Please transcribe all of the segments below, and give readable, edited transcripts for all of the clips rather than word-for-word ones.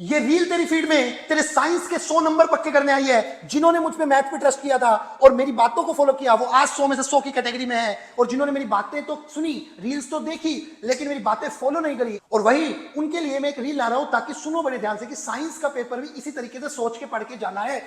ये रील तेरी फीड में तेरे साइंस के 100 नंबर पक्के करने आई है। जिन्होंने मुझ पे मैथ पे ट्रस्ट किया था और मेरी बातों को फॉलो किया वो आज 100 में से 100 की कैटेगरी में है। और जिन्होंने मेरी बातें तो सुनी, रील्स तो देखी, लेकिन मेरी बातें फॉलो नहीं करी, और वही उनके लिए मैं एक रील ला रहा हूं ताकि सुनो बड़े ध्यान से कि साइंस का पेपर भी इसी तरीके से सोच के पढ़ के जाना है।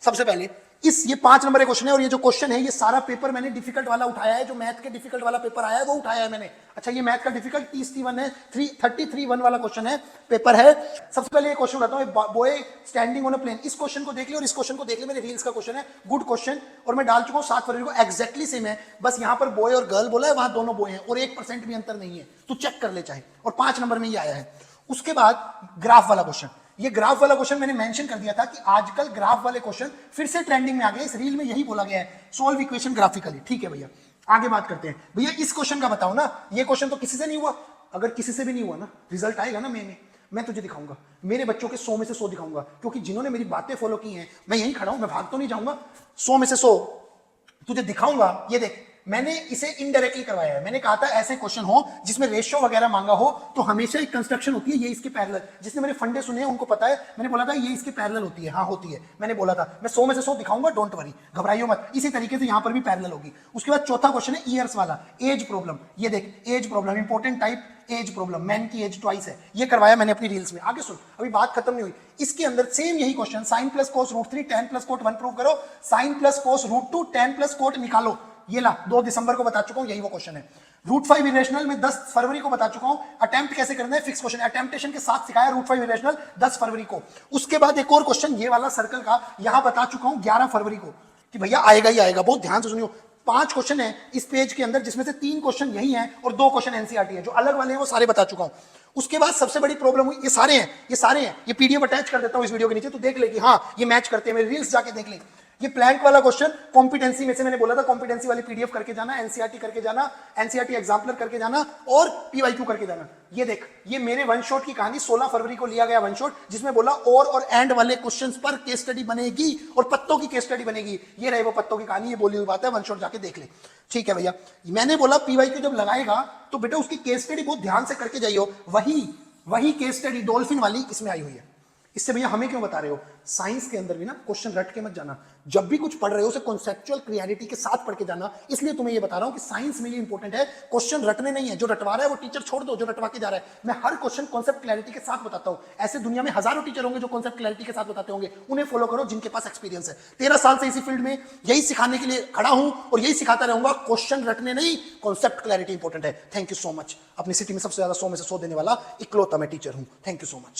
सबसे पहले ये 5 नंबर का क्वेश्चन है, और ये जो क्वेश्चन है ये सारा पेपर मैंने डिफिकल्ट वाला उठाया है। जो मैथ के डिफिकल्ट वाला पेपर आया है वो उठाया है मैंने। अच्छा, ये मैथ का डिफिकल्ट 30-1 है, 33-1 वाला क्वेश्चन है, पेपर है। सबसे पहले ये क्वेश्चन उठाता हूं, boy standing on a plane. इस क्वेश्चन को देख लिया और इस क्वेश्चन को देख लिया, मेरे रील्स का क्वेश्चन है, गुड क्वेश्चन, और मैं डाल चुका हूं 7 फरवरी को, एग्जैक्टली सेम है। बस यहां पर बॉय और गर्ल बोला है, वहां दोनों बॉय हैं और 1% भी अंतर नहीं है, तू चेक कर ले चाहे। और 5 नंबर में ये आया है। उसके बाद ग्राफ वाला क्वेश्चन, ये ग्राफ वाला क्वेश्चन मैंने मेंशन कर दिया था कि आजकल ग्राफ वाले क्वेश्चन फिर से ट्रेंडिंग में आ गए। इस रील में यही बोला गया है, सॉल्व इक्वेशन ग्राफिकली। ठीक है भैया, आगे बात करते हैं। भैया इस क्वेश्चन का बताओ ना, ये क्वेश्चन तो किसी से नहीं हुआ। अगर किसी से भी नहीं हुआ ना, रिजल्ट आएगा ना मैं तुझे दिखाऊंगा, मेरे बच्चों के 100 में से 100 दिखाऊंगा, क्योंकि जिन्होंने मेरी बातें फॉलो की हैं, मैं यहीं खड़ा हूं, मैं भाग तो नहीं जाऊंगा। 100 में से 100 तुझे दिखाऊंगा। ये देख, मैंने इसे इनडायरेक्टली करवाया है। मैंने कहा था ऐसे क्वेश्चन हो जिसमें रेशियो वगैरह मांगा हो तो हमेशा एक कंस्ट्रक्शन होती है, ये इसके पैरेलल। जिसने मेरे फंडे सुने हैं उनको पता है, मैंने बोला था ये इसके पैरेलल होती है। हाँ होती है, मैंने बोला था। मैं 100 में से 100 दिखाऊंगा, डोंट वरी, घबराइयो मत। इसी तरीके से यहां पर भी पैरेलल होगी। उसके बाद चौथा क्वेश्चन है ईयर्स वाला, एज प्रॉब्लम। ये देख, age problem important type, age problem, man की एज ट्वाइस है। ये करवाया मैंने अपनी रील्स में। आगे सुन, अभी बात खत्म नहीं हुई। इसके अंदर सेम यही question, sine plus cos root 3 tan plus cot 1 prove करो, sine plus cos root 2 tan plus cot निकालो। ये ला, 2 दिसंबर को बता चुका हूं, यही वो क्वेश्चन है। रूट 5 इरेशनल में 10 फरवरी को बता चुका हूं। अटेम्प्ट कैसे करना है, फिक्स क्वेश्चन, अटेम्प्टेशन के साथ सिखाया रूट 5 इरेशनल 10 फरवरी को। उसके बाद एक और क्वेश्चन ये वाला सर्कल का, यहां बता चुका हूं 11 फरवरी को कि भैया आएगा ही आएगा। बहुत ध्यान से सुनियो, 5 क्वेश्चन है इस पेज के अंदर, जिसमें से 3 क्वेश्चन यही हैं और 2 क्वेश्चन एनसीईआरटी है। जो अलग वाले हैं वो सारे बता चुका हूं। उसके बाद सबसे बड़ी प्रॉब्लम हुई, ये सारे हैं, ये पीडीएफ अटैच कर देता हूं इस वीडियो के नीचे, तो देख ले कि हाँ ये मैच करते हैं, मेरे रील्स जाके देख ले। ये प्लैंक वाला क्वेश्चन कॉम्पिटेंसी में से मैंने बोला था, कॉम्पिटेंसी वाली पीडीएफ करके जाना, एनसीईआरटी करके जाना, एनसीईआरटी एग्जाम्पलर करके जाना और पीवाईक्यू करके जाना। ये देख, ये मेरे वन शॉट की कहानी 16 फरवरी को लिया गया वन शॉट, जिसमें बोला और एंड वाले क्वेश्चंस पर केस स्टडी बनेगी और पत्तों की केस स्टडी बनेगी। ये रहे वो पत्तों की कहानी, ये बोली हुई बात है, वन शॉट जाके देख ले। ठीक है भैया, मैंने बोला पीवाईक्यू जब लगाएगा तो बेटा उसकी केस स्टडी बहुत ध्यान से करके जाइयो। वही केस स्टडी डॉल्फिन वाली इसमें आई हुई है। इससे भैया हमें क्यों बता रहे हो, साइंस के अंदर भी ना क्वेश्चन रट के मत जाना। जब भी कुछ पढ़ रहे हो उसे कॉन्सेप्चुअल क्लियरिटी के साथ पढ़ के जाना। इसलिए तुम्हें ये बता रहा हूं कि साइंस में ये इंपॉर्टेंट है, क्वेश्चन रटने नहीं है। जो रटवा रहा है वो टीचर छोड़ दो, जो रटवा के जा रहा है। मैं हर क्वेश्चन कॉन्सेप्ट क्लैरिटी के साथ बताता हूं। ऐसे दुनिया में हजारों टीचर होंगे जो कॉन्सेप्ट क्लैरिटी के साथ बताते होंगे, उन्हें फॉलो करो जिनके पास एक्सपीरियंस है। 13 साल से इसी फील्ड में यही सिखाने के लिए खड़ा हूं और यही सिखाता रहूंगा। क्वेश्चन रटने नहीं, कॉन्सेप्ट क्लैरिटी इंपॉर्टेंट है। Thank you so much. अपनी सिटी में सबसे ज्यादा 100 में से 100 देने वाला इकलौता मैं टीचर हूं। Thank you so much.